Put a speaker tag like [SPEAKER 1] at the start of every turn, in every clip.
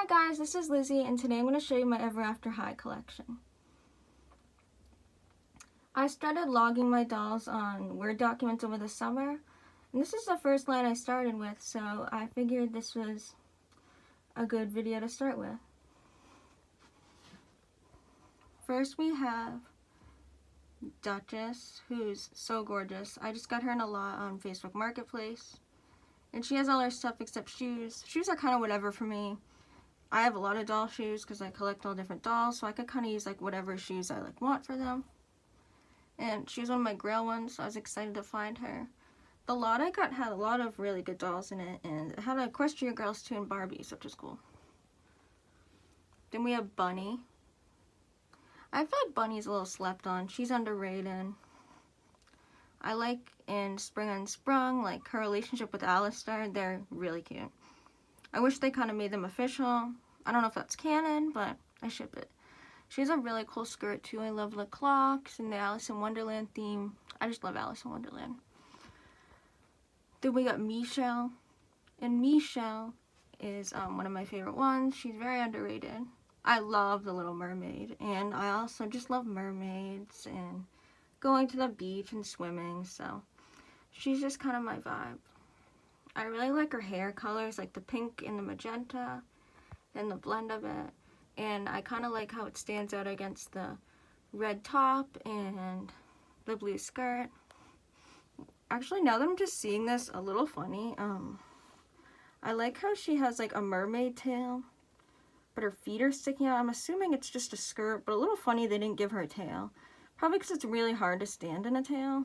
[SPEAKER 1] Hi guys, this is Lizzie, and today I'm going to show you my Ever After High collection. I started logging my dolls on Word documents over the summer, and this is the first line I started with, so I figured this was a good video to start with. First we have Duchess, who's so gorgeous. I just got her in a lot on Facebook Marketplace, and she has all her stuff except shoes. Shoes are kind of whatever for me. I have a lot of doll shoes because I collect all different dolls, so I could kind of use like whatever shoes I want for them. And she was one of my Grail ones, so I was excited to find her. The lot I got had a lot of really good dolls in it, and it had Equestria Girls too and Barbies, which is cool. Then we have Bunny. I feel like Bunny's a little slept on. She's underrated. I like in Spring Unsprung, like her relationship with Alistar, they're really cute. I wish they kind of made them official. I don't know if that's canon, but I ship it. She has a really cool skirt too. I love the clocks and the Alice in Wonderland theme. I just love Alice in Wonderland. Then we got Michelle. And Michelle is one of my favorite ones. She's very underrated. I love The Little Mermaid. And I also just love mermaids and going to the beach and swimming. So she's just kind of my vibe. I really like her hair colors, like the pink and the magenta and the blend of it. And I kind of like how it stands out against the red top and the blue skirt. Actually, now that I'm just seeing this, a little funny. I like how she has like a mermaid tail, but her feet are sticking out. I'm assuming it's just a skirt, but a little funny they didn't give her a tail. Probably because it's really hard to stand in a tail,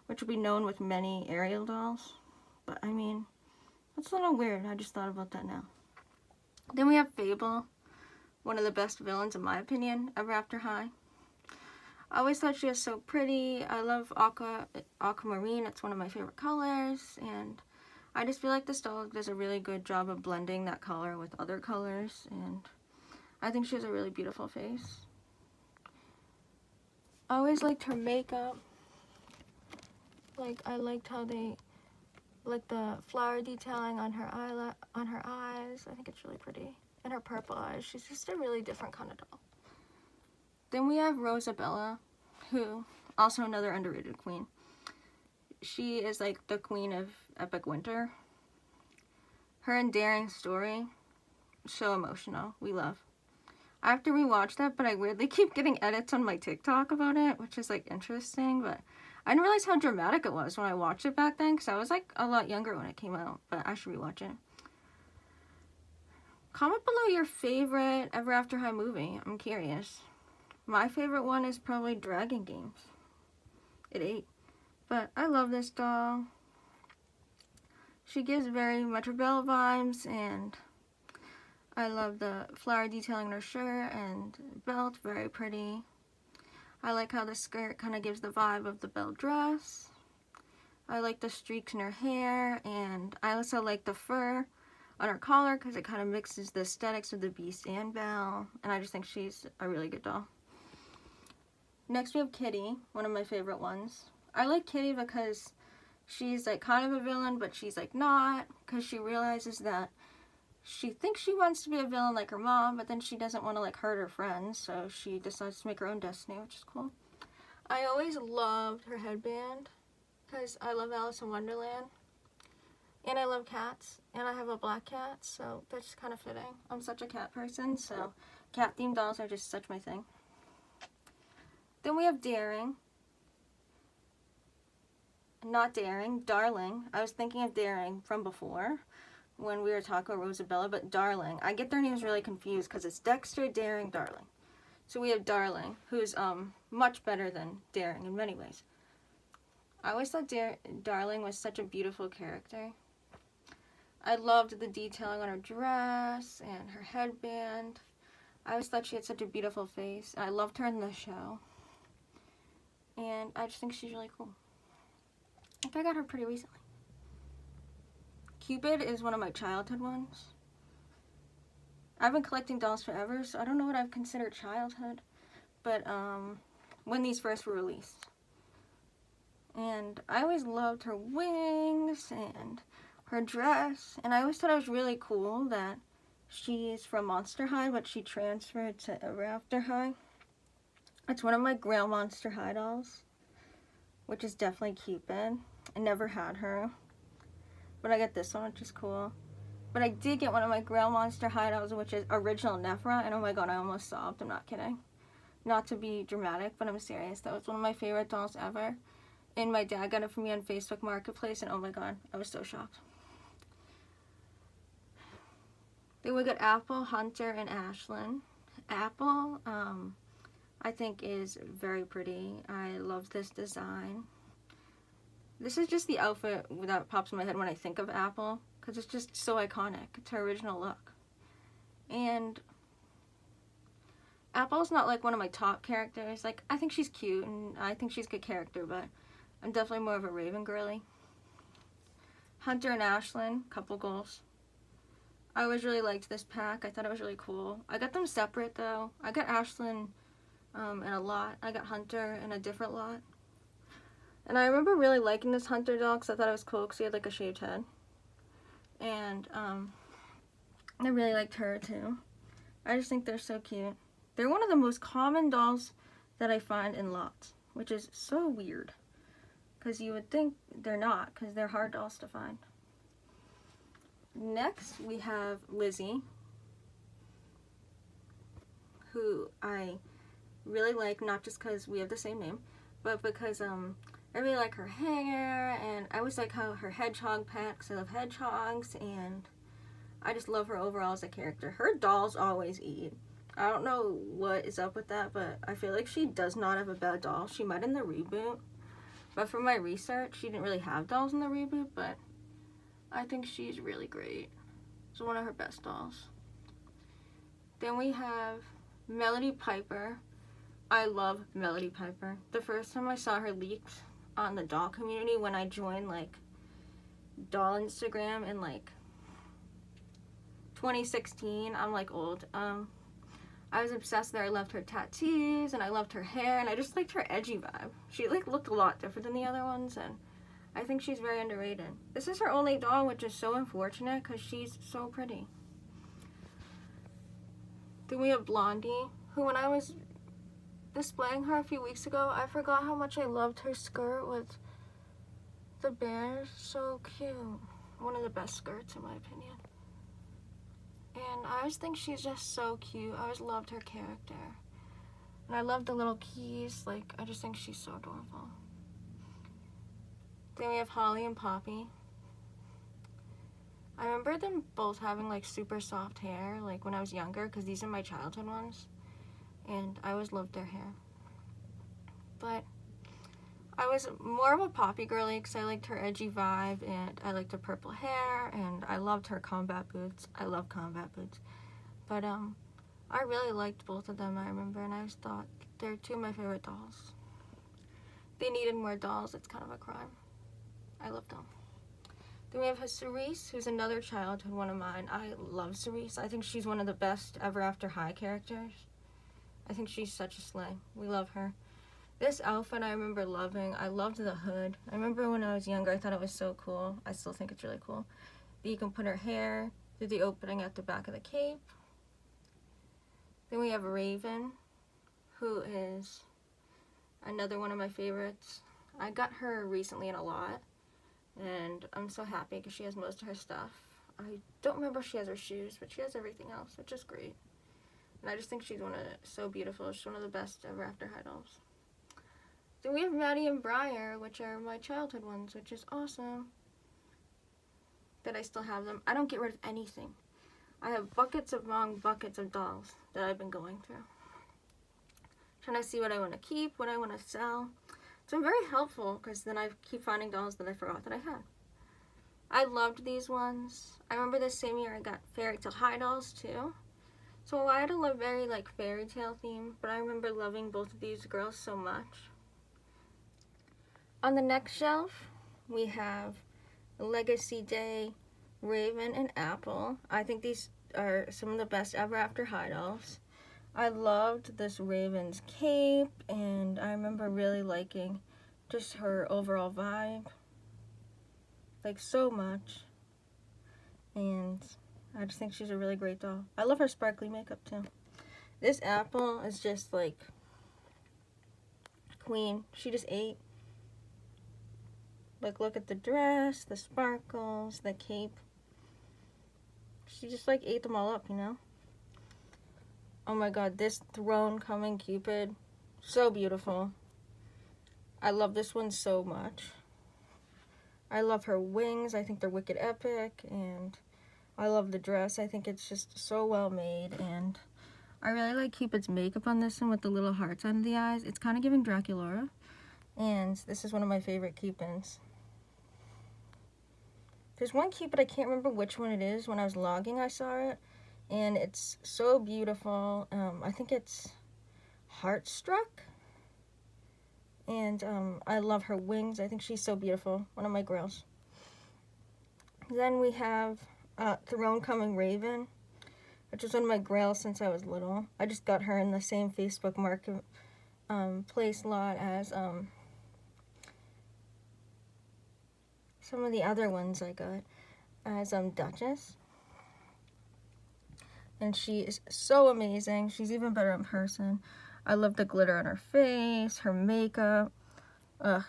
[SPEAKER 1] which will be known with many Ariel dolls. But I mean, that's a little weird. I just thought about that now. Then we have Fable, one of the best villains in my opinion, Ever After High. I always thought she was so pretty. I love aquamarine. It's one of my favorite colors, and I just feel like this doll does a really good job of blending that color with other colors, and I think she has a really beautiful face. I always liked her makeup. Like, I liked how they like the flower detailing on her eyes. I think it's really pretty. And her purple eyes. She's just a really different kind of doll. Then we have Rosabella, who also another underrated queen. She is like the queen of Epic Winter. Her endearing story, so emotional. We love. I have to rewatch that, but I weirdly keep getting edits on my TikTok about it, which is like interesting, but I didn't realize how dramatic it was when I watched it back then, because I was like a lot younger when it came out, but I should rewatch it. Comment below your favorite Ever After High movie. I'm curious. My favorite one is probably Dragon Games. It ate. But I love this doll. She gives very Metro Belle vibes, and I love the flower detailing in her shirt and belt. Very pretty. I like how the skirt kind of gives the vibe of the Belle dress. I like the streaks in her hair, and I also like the fur on her collar because it kind of mixes the aesthetics of the Beast and Belle, and I just think she's a really good doll. Next we have Kitty, one of my favorite ones. I like Kitty because she's like kind of a villain, but she's like not, because she realizes that she thinks she wants to be a villain like her mom, but then she doesn't want to like hurt her friends, so she decides to make her own destiny, which is cool. I always loved her headband because I love Alice in Wonderland, and I love cats, and I have a black cat, so that's just kind of fitting. I'm such a cat person, so cat themed dolls are just such my thing. Then we have Daring. Not Daring, Darling. I was thinking of Daring from before when we were talking about Rosabella, but Darling. I get their names really confused because it's Dexter, Daring, Darling. So we have Darling, who's much better than Daring in many ways. I always thought Darling was such a beautiful character. I loved the detailing on her dress and her headband. I always thought she had such a beautiful face. I loved her in the show. And I just think she's really cool. I think I got her pretty recently. Cupid is one of my childhood ones. I've been collecting dolls forever, so I don't know what I've considered childhood. But when these first were released. And I always loved her wings and her dress. And I always thought it was really cool that She's from Monster High, but she transferred to Ever After High. It's one of my Grail Monster High dolls, which is definitely Cupid. I never had her, but I got this one, which is cool. But I did get one of my Grail Monster High dolls, which is original Nephra, and oh my god, I almost sobbed. I'm not kidding. Not to be dramatic, but I'm serious. That was one of my favorite dolls ever. And my dad got it for me on Facebook Marketplace, and oh my god, I was so shocked. Then we got Apple, Hunter, and Ashlyn. Apple, I think is very pretty. I love this design. This is just the outfit that pops in my head when I think of Apple, because it's just so iconic. It's her original look. And Apple's not like one of my top characters. Like, I think she's cute and I think she's a good character, but I'm definitely more of a Raven girly. Hunter and Ashlyn, couple goals. I always really liked this pack. I thought it was really cool. I got them separate though. I got Ashlyn in a lot. I got Hunter in a different lot. And I remember really liking this Hunter doll because I thought it was cool because he had like a shaved head. And I really liked her too. I just think they're so cute. They're one of the most common dolls that I find in lots, which is so weird. Because you would think they're not, because they're hard dolls to find. Next, we have Lizzie, who I really like, not just because we have the same name, but because I really like her hair, and I always like how her hedgehog packs. I love hedgehogs, and I just love her overall as a character. Her dolls always eat. I don't know what is up with that, but I feel like she does not have a bad doll. She might in the reboot, but from my research, she didn't really have dolls in the reboot, but I think she's really great. It's one of her best dolls. Then we have Melody Piper. I love Melody Piper. The first time I saw her leaked on the doll community when I joined like doll Instagram in like 2016, I'm like old. I was obsessed with her. I loved her tattoos and I loved her hair and I just liked her edgy vibe. She like looked a lot different than the other ones and I think she's very underrated. This is her only doll, which is so unfortunate because she's so pretty. Then we have Blondie, who when I was displaying her a few weeks ago, I forgot how much I loved her skirt with the bears. So cute. One of the best skirts in my opinion. And I always think she's just so cute. I always loved her character. And I love the little keys. Like, I just think she's so adorable. Then we have Holly and Poppy. I remember them both having like super soft hair, like when I was younger, because these are my childhood ones. And I always loved their hair. But I was more of a Poppy girly because I liked her edgy vibe and I liked her purple hair and I loved her combat boots. I love combat boots. But I really liked both of them, I remember, and I just thought they're two of my favorite dolls. They needed more dolls. It's kind of a crime. I love them. Then we have Cerise, who's another childhood one of mine. I love Cerise. I think she's one of the best Ever After High characters. I think she's such a slay. We love her. This outfit I remember loving. I loved the hood. I remember when I was younger, I thought it was so cool. I still think it's really cool. That you can put her hair through the opening at the back of the cape. Then we have Raven, who is another one of my favorites. I got her recently in a lot, and I'm so happy because she has most of her stuff. I don't remember if she has her shoes, but she has everything else, which is great. And I just think she's so beautiful. She's one of the best Ever After High dolls. Then we have Maddie and Briar, which are my childhood ones, which is awesome that I still have them. I don't get rid of anything. I have buckets upon buckets of dolls that I've been going through. Trying to see what I want to keep, what I want to sell. It's been very helpful because then I keep finding dolls that I forgot that I had. I loved these ones. I remember this same year I got Fairy Tale High dolls too. So I had a very like fairy tale theme, but I remember loving both of these girls so much. On the next shelf, we have Legacy Day, Raven, and Apple. I think these are some of the best Ever After High dolls. I loved this Raven's cape, and I remember really liking just her overall vibe, like so much. And I just think she's a really great doll. I love her sparkly makeup too. This apple is just like queen. She just ate. Like, look at the dress, the sparkles, the cape. She just like ate them all up, you know? Oh my god, this throne coming Cupid. So beautiful. I love this one so much. I love her wings. I think they're wicked epic. And I love the dress. I think it's just so well made. And I really like Cupid's makeup on this one with the little hearts under the eyes. It's kind of giving Draculaura. And this is one of my favorite Cupids. There's one Cupid, I can't remember which one it is. When I was logging, I saw it. And it's so beautiful. I think it's Heartstruck. And I love her wings. I think she's so beautiful. One of my girls. Then we have Throne Coming Raven, which is one of my grails since I was little. I just got her in the same Facebook Marketplace lot as some of the other ones I got as Duchess. And she is so amazing. She's even better in person. I love the glitter on her face, her makeup. Ugh.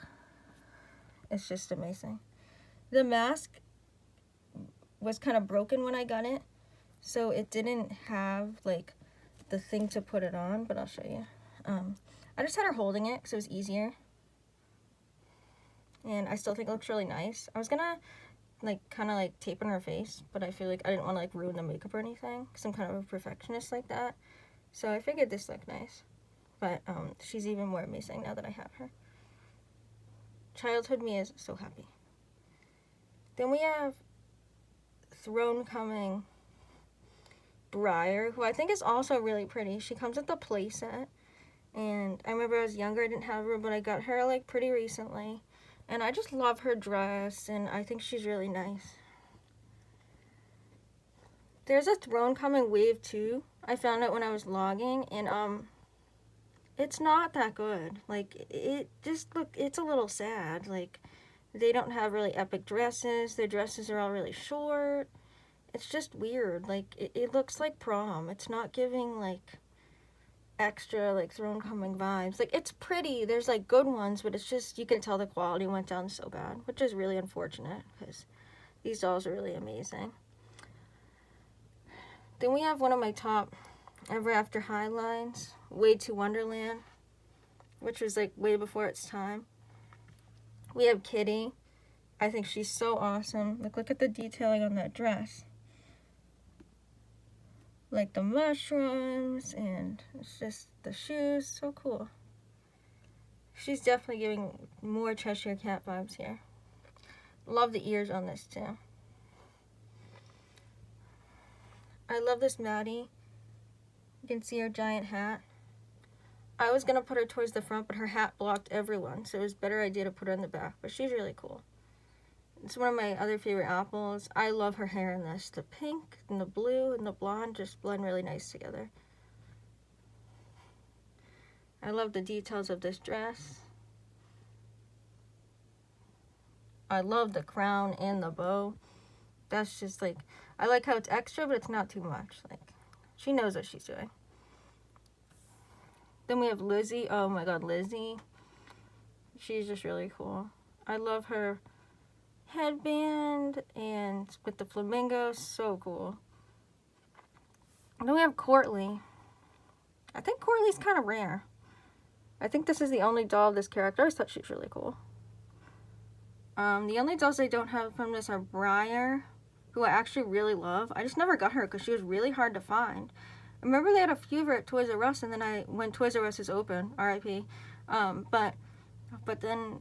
[SPEAKER 1] It's just amazing. The mask was kind of broken when I got it, so it didn't have like the thing to put it on, but I'll show you. I just had her holding it because it was easier. And I still think it looks really nice. I was gonna like kind of like tape on her face, but I feel like I didn't want to like ruin the makeup or anything because I'm kind of a perfectionist like that. So I figured this looked nice. But she's even more amazing now that I have her. Childhood me is so happy. Then we have Throne Coming Briar, who I think is also really pretty. She comes with the playset. And I remember I was younger, I didn't have her, but I got her like pretty recently. And I just love her dress, and I think she's really nice. There's a Throne Coming Wave 2. I found it when I was logging, and it's not that good. Like, it just it's a little sad. Like, they don't have really epic dresses. Their dresses are all really short. It's just weird. Like, it looks like prom. It's not giving like extra like Throne Coming vibes. Like, it's pretty, there's like good ones, but it's just, you can tell the quality went down so bad, which is really unfortunate because these dolls are really amazing. Then we have one of my top Ever After High lines, Way to Wonderland, which was like way before its time. We have Kitty. I think she's so awesome. Like, look at the detailing on that dress. Like the mushrooms, and it's just the shoes, so cool. She's definitely giving more Cheshire Cat vibes here. Love the ears on this too. I love this Maddie. You can see her giant hat. I was gonna put her towards the front, but her hat blocked everyone, so it was a better idea to put her in the back, but she's really cool. It's one of my other favorite apples. I love her hair in this. The pink and the blue and the blonde just blend really nice together. I love the details of this dress. I love the crown and the bow. That's just like, I like how it's extra, but it's not too much. Like, she knows what she's doing. Then we have Lizzie. Oh my god, Lizzie. She's just really cool. I love her headband and with the flamingo, so cool. And then we have Courtly. I think Courtly's kind of rare. I think this is the only doll of this character. I just thought she was really cool. The only dolls I don't have from this are Briar, who I actually really love. I just never got her because she was really hard to find. I remember they had a few of her at Toys R Us, and then when Toys R Us is open, RIP, but then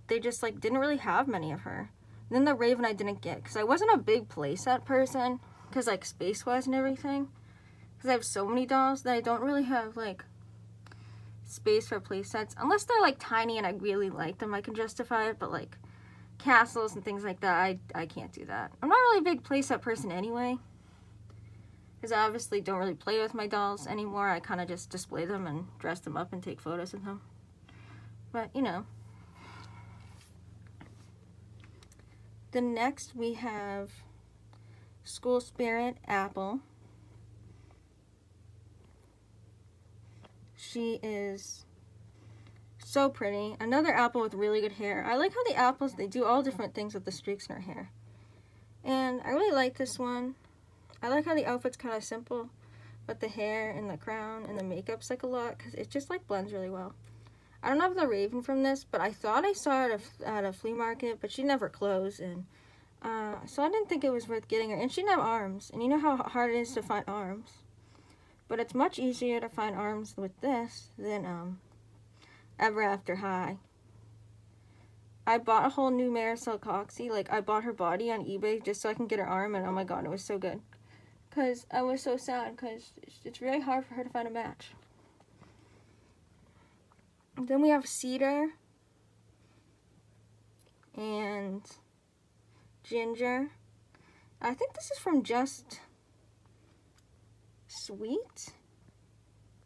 [SPEAKER 1] they just like didn't really have many of her. And then the Raven I didn't get because I wasn't a big playset person, because like space-wise and everything, because I have so many dolls that I don't really have like space for playsets, unless they're like tiny and I really like them. I can justify it, but like castles and things like that, I can't do that. I'm not really a big playset person anyway, because I obviously don't really play with my dolls anymore. I kind of just display them and dress them up and take photos of them. But, you know. The next we have School Spirit Apple. She is so pretty. Another apple with really good hair. I like how the apples, they do all different things with the streaks in her hair. And I really like this one. I like how the outfit's kind of simple, but the hair and the crown and the makeup's like a lot because it just like blends really well. I don't have the Raven from this, but I thought I saw it at a flea market, but she never closed, and so I didn't think it was worth getting her. And she didn't have arms, and you know how hard it is to find arms. But it's much easier to find arms with this than Ever After High. I bought a whole new Marisol Coxey. Like, I bought her body on eBay just so I can get her arm, and oh my god, it was so good. Because I was so sad, because it's really hard for her to find a match. Then we have Cedar and Ginger. I think this is from Just Sweet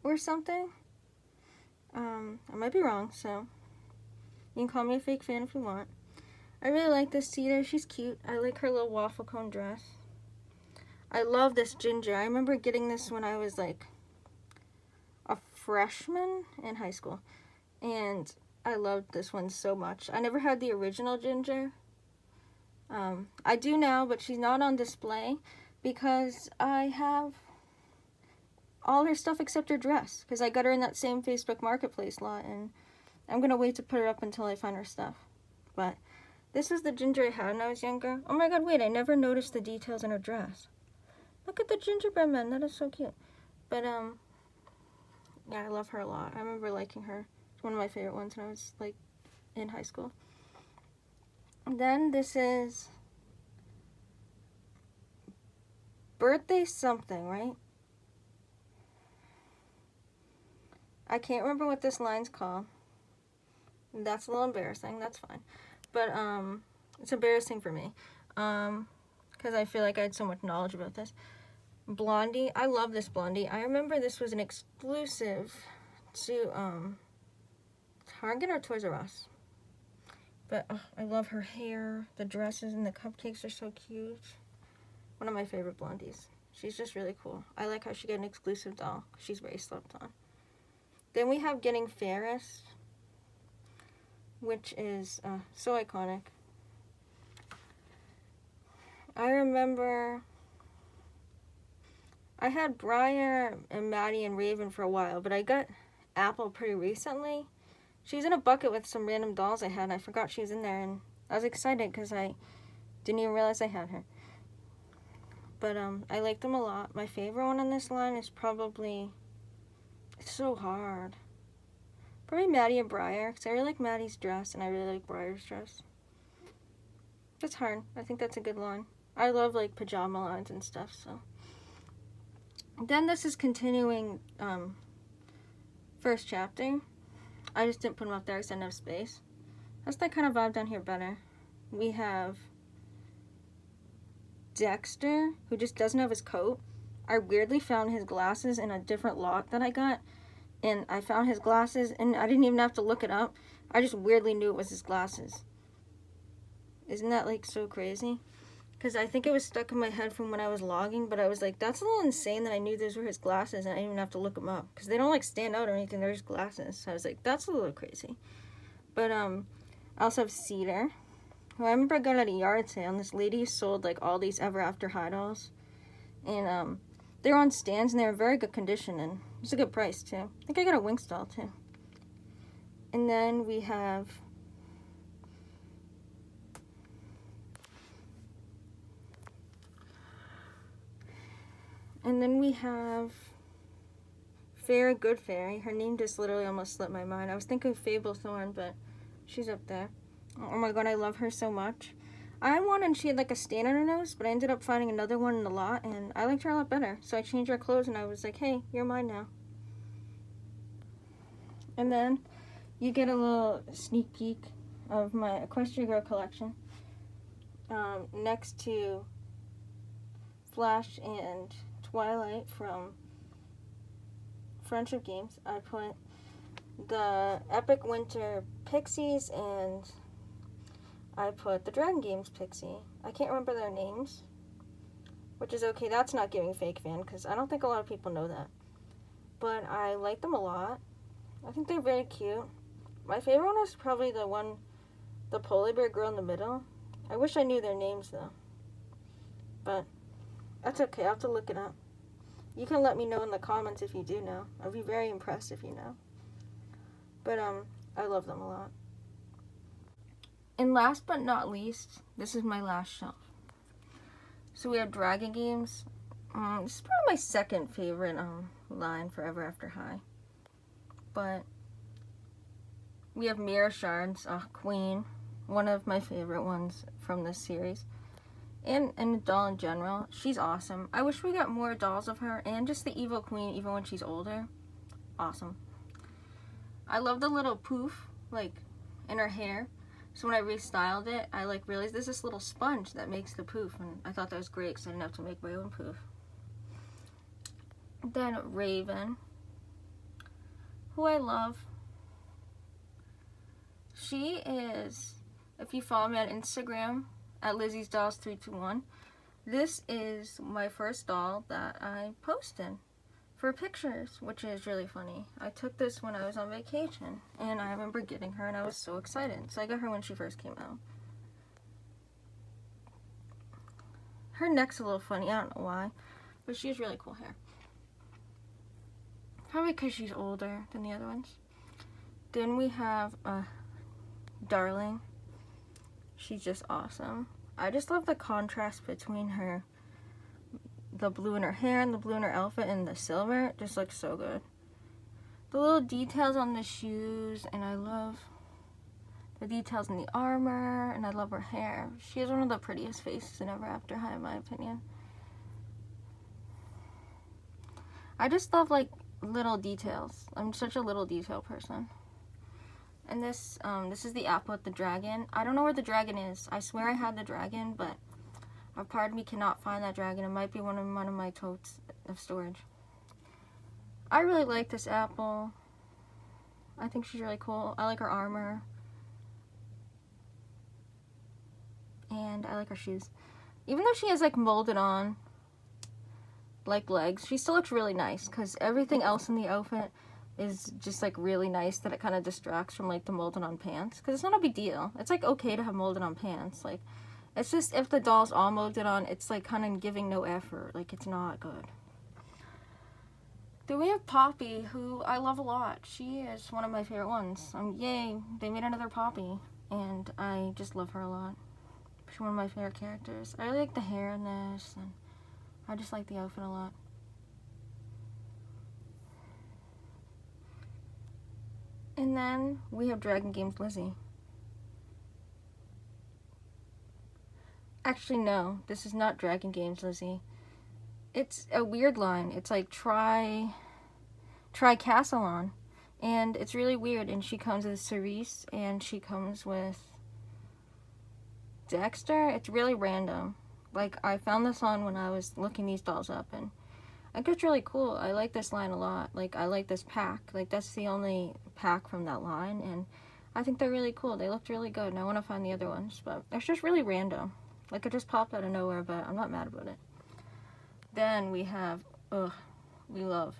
[SPEAKER 1] or something. I might be wrong, so you can call me a fake fan if you want. I really like this Cedar. She's cute. I like her little waffle cone dress. I love this Ginger. I remember getting this when I was like a freshman in high school. And I loved this one so much. I never had the original Ginger. I do now, but she's not on display because I have all her stuff except her dress. Because I got her in that same Facebook Marketplace lot, and I'm going to wait to put her up until I find her stuff. But this is the Ginger I had when I was younger. Oh my god, wait, I never noticed the details in her dress. Look at the gingerbread man, that is so cute. But, yeah, I love her a lot. I remember liking her. It's one of my favorite ones when I was, like, in high school. And then this is Birthday Something, right? I can't remember what this line's called. That's a little embarrassing. That's fine. But, it's embarrassing for me. Because I feel like I had so much knowledge about this. Blondie. I love this Blondie. I remember this was an exclusive to, Target or Toys R Us. But I love her hair. The dresses and the cupcakes are so cute. One of my favorite Blondies. She's just really cool. I like how she got an exclusive doll. She's very slept on. Then we have Getting Ferris, which is so iconic. I remember I had Briar and Maddie and Raven for a while, but I got Apple pretty recently. She was in a bucket with some random dolls I had, and I forgot she was in there, and I was excited because I didn't even realize I had her. But I like them a lot. My favorite one on this line is probably, it's so hard. Probably Maddie and Briar, because I really like Maddie's dress, and I really like Briar's dress. That's hard. I think that's a good line. I love, like, pajama lines and stuff, so. Then this is continuing first chapter. I just didn't put them up there because I didn't have space. That's that kind of vibe down here better. We have Dexter, who just doesn't have his coat. I weirdly found his glasses in a different lot that I got. And I found his glasses, and I didn't even have to look it up. I just weirdly knew it was his glasses. Isn't that, like, so crazy? Because I think it was stuck in my head from when I was logging, but I was like, that's a little insane that I knew those were his glasses and I didn't even have to look them up. Because they don't, like, stand out or anything. They're just glasses. So I was like, that's a little crazy. But, I also have Cedar, who I remember I got at a yard sale, and this lady sold, like, all these Ever After High dolls. And, they were on stands, and they were in very good condition, and it was a good price, too. I think I got a Winx doll, too. And then we have Fair Good Fairy. Her name just literally almost slipped my mind. I was thinking Fable Thorn, but she's up there. Oh my god, I love her so much. I had one and she had like a stain on her nose, but I ended up finding another one in the lot, and I liked her a lot better. So I changed her clothes, and I was like, hey, you're mine now. And then you get a little sneak peek of my Equestria Girl collection. Next to Flash and Twilight from Friendship Games, I put the Epic Winter Pixies, and I put the Dragon Games Pixie. I can't remember their names, which is okay. That's not giving fake fan, because I don't think a lot of people know that. But I like them a lot. I think they're very cute. My favorite one is probably the polar bear girl in the middle. I wish I knew their names, though. But that's okay. I'll have to look it up. You can let me know in the comments if you do know. I'd be very impressed if you know. But, I love them a lot. And last but not least, this is my last shelf. So we have Dragon Games. This is probably my second favorite line for Ever After High. But we have Mira Shards, Queen, one of my favorite ones from this series. And the doll in general. She's awesome. I wish we got more dolls of her, and just the evil queen even when she's older. Awesome. I love the little poof, like, in her hair. So when I restyled it, I realized there's this little sponge that makes the poof, and I thought that was great because I didn't have to make my own poof. Then Raven, who I love. She is, if you follow me on Instagram, at Lizzie's Dolls 321, this is my first doll that I posted for pictures, which is really funny. I took this when I was on vacation, and I remember getting her, and I was so excited. So I got her when she first came out. Her neck's a little funny, I don't know why, but she has really cool hair. Probably because she's older than the other ones. Then we have Darling. She's just awesome. I just love the contrast between her, the blue in her hair and the blue in her outfit and the silver. It just looks so good. The little details on the shoes, and I love the details in the armor, and I love her hair. She has one of the prettiest faces in Ever After High, in my opinion. I just love, little details. I'm such a little detail person. And this is the apple with the dragon. I don't know where the dragon is. I swear I had the dragon, but a part of me cannot find that dragon. It might be one of my totes of storage. I really like this apple. I think she's really cool. I like her armor. And I like her shoes. Even though she has molded on legs, she still looks really nice because everything else in the outfit is just really nice that it kind of distracts from the molded on pants, because it's not a big deal. It's okay to have molded on pants. It's just if the doll's all molded on, it's kind of giving no effort. It's not good. Then we have Poppy, who I love a lot. She is one of my favorite ones. Yay, they made another Poppy, and I just love her a lot. She's one of my favorite characters. I really like the hair in this, and I just like the outfit a lot. And then we have Dragon Games Lizzie. Actually, no, this is not Dragon Games Lizzie. It's a weird line. It's Tricassalon. And it's really weird. And she comes with Cerise, and she comes with Dexter. It's really random. I found this on when I was looking these dolls up, and I think it's really cool. I like this line a lot. I like this pack. That's the only pack from that line, and I think they're really cool. They looked really good, and I want to find the other ones, but it's just really random. It just popped out of nowhere, but I'm not mad about it. Then we have, we love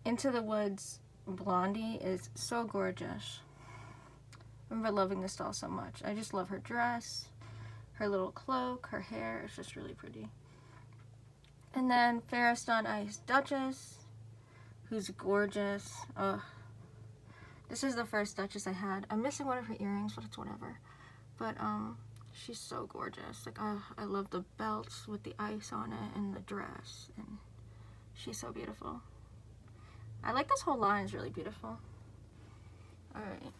[SPEAKER 1] Into the Woods. Blondie is so gorgeous. I remember loving this doll so much. I just love her dress, her little cloak, her hair. It's just really pretty. And then Fairest on Ice Duchess, who's gorgeous. This is the first Duchess I had. I'm missing one of her earrings, but it's whatever. But she's so gorgeous. I love the belts with the ice on it and the dress, and she's so beautiful. I like this whole line. Is really beautiful. All right.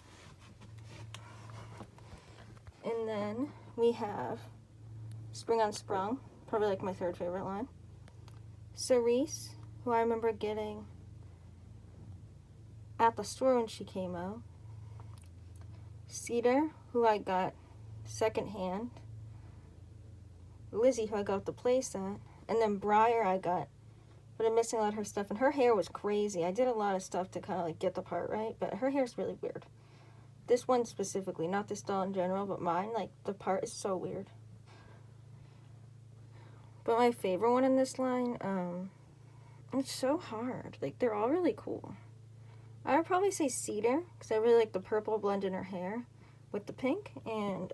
[SPEAKER 1] And then we have Spring on Sprung, probably my third favorite line. Cerise, who I remember getting at the store when she came out. Cedar, who I got secondhand. Lizzie, who I got the playset. And then Briar I got, but I'm missing a lot of her stuff. And her hair was crazy. I did a lot of stuff to kind of get the part right, but her hair's really weird. This one specifically, not this doll in general, but mine, the part is so weird. But my favorite one in this line, it's so hard. Like, they're all really cool. I would probably say Cedar, because I really like the purple blend in her hair with the pink, and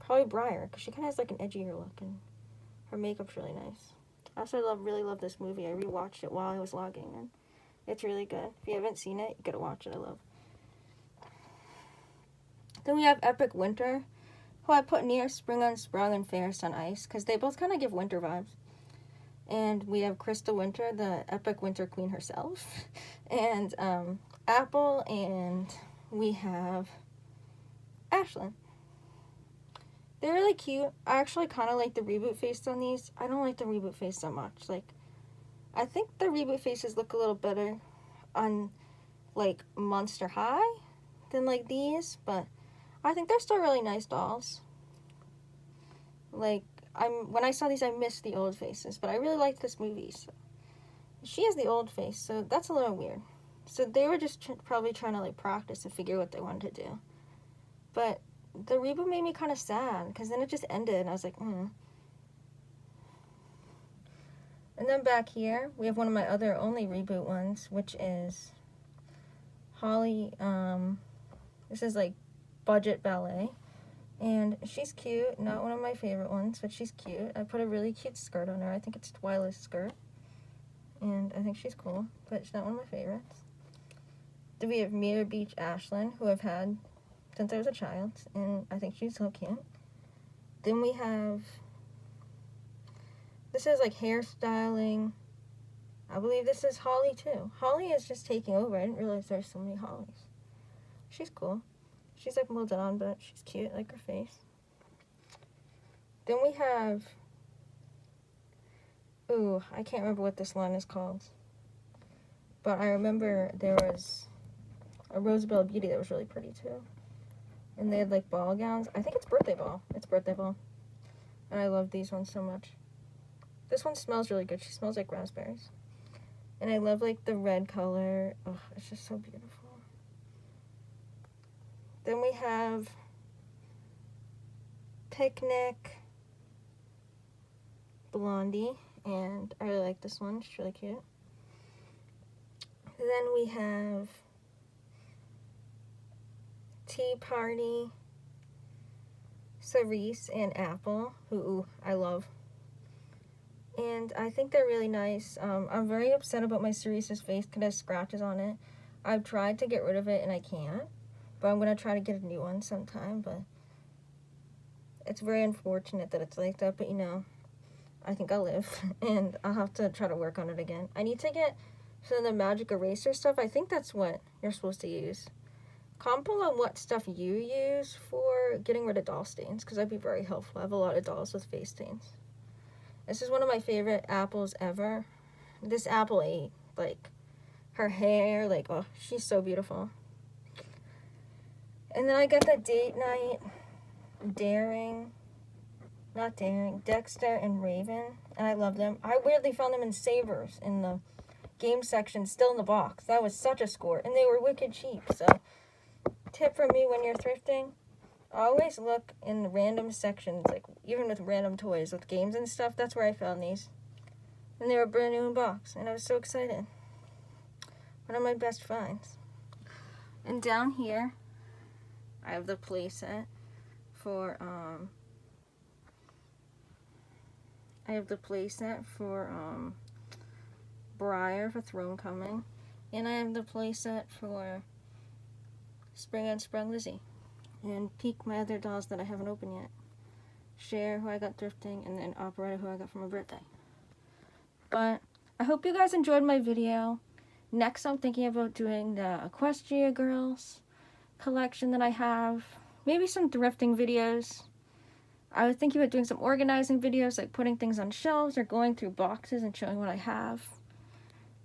[SPEAKER 1] probably Briar, because she kind of has like an edgier look, and her makeup's really nice. I also really love this movie. I rewatched it while I was logging, and it's really good. If you haven't seen it, you gotta watch it. I love. Then we have Epic Winter, who I put near Spring Unsprung and Fairest on Ice, because they both kind of give winter vibes. And we have Crystal Winter, the Epic Winter Queen herself, and Apple, and we have Ashlyn. They're really cute. I actually kind of like the reboot face on these. I don't like the reboot face so much. Like, I think the reboot faces look a little better on, like, Monster High than, like, these, but I think they're still really nice dolls. Like, when I saw these, I missed the old faces, but I really liked this movie, so. She has the old face, so that's a little weird. So they were just probably trying to, like, practice and figure what they wanted to do. But the reboot made me kind of sad, because then it just ended, and I was like, And then back here, we have one of my other only reboot ones, which is Holly. This is, like, budget ballet. And she's cute, not one of my favorite ones, but she's cute. I put a really cute skirt on her. I think it's Twyla's skirt. And I think she's cool, but she's not one of my favorites. Then we have Mirror Beach Ashlyn, who I've had since I was a child, and I think she's so cute. Then we have, this is like hairstyling. I believe this is Holly too. Holly is just taking over. I didn't realize there's so many Hollies. She's cool. She's like molded on, but she's cute, like her face. Then we have, I can't remember what this line is called. But I remember there was a Rosabelle Beauty that was really pretty too. And they had like ball gowns. I think it's Birthday Ball. It's Birthday Ball. And I love these ones so much. This one smells really good. She smells like raspberries. And I love like the red color. Oh, it's just so beautiful. Then we have Picnic Blondie, and I really like this one. She's really cute. Then we have Tea Party, Cerise, and Apple, who I love. And I think they're really nice. I'm very upset about my Cerise's face because it has scratches on it. I've tried to get rid of it and I can't. But I'm going to try to get a new one sometime, but it's very unfortunate that it's like that, but you know, I think I'll live, and I'll have to try to work on it again. I need to get some of the magic eraser stuff. I think that's what you're supposed to use. Comment below what stuff you use for getting rid of doll stains, because that'd be very helpful. I have a lot of dolls with face stains. This is one of my favorite apples ever. This apple ate, like, her hair, like, oh, she's so beautiful. And then I got the Date Night, Dexter and Raven, and I love them. I weirdly found them in Savers in the game section, still in the box. That was such a score, and they were wicked cheap. So, tip from me when you're thrifting, always look in the random sections, like even with random toys, with games and stuff. That's where I found these, and they were brand new in box, and I was so excited. One of my best finds. And down here, I have the playset for, Briar for Throne Coming. And I have the playset for Spring Unsprung Lizzie. And peek my other dolls that I haven't opened yet. Cher, who I got thrifting, and then Operetta, who I got for my birthday. But I hope you guys enjoyed my video. Next, I'm thinking about doing the Equestria Girls collection that I have. Maybe some thrifting videos. I was thinking about doing some organizing videos, like putting things on shelves or going through boxes and showing what I have.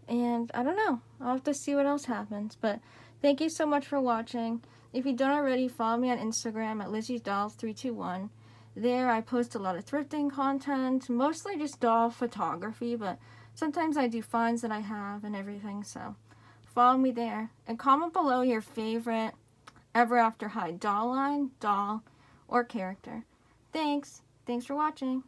[SPEAKER 1] And I don't know. I'll have to see what else happens. But thank you so much for watching. If you don't already, follow me on Instagram at Lizzie'sDolls321. There I post a lot of thrifting content, mostly just doll photography, but sometimes I do finds that I have and everything, so follow me there. And comment below your favorite Ever After High doll line, doll, or character. Thanks for watching.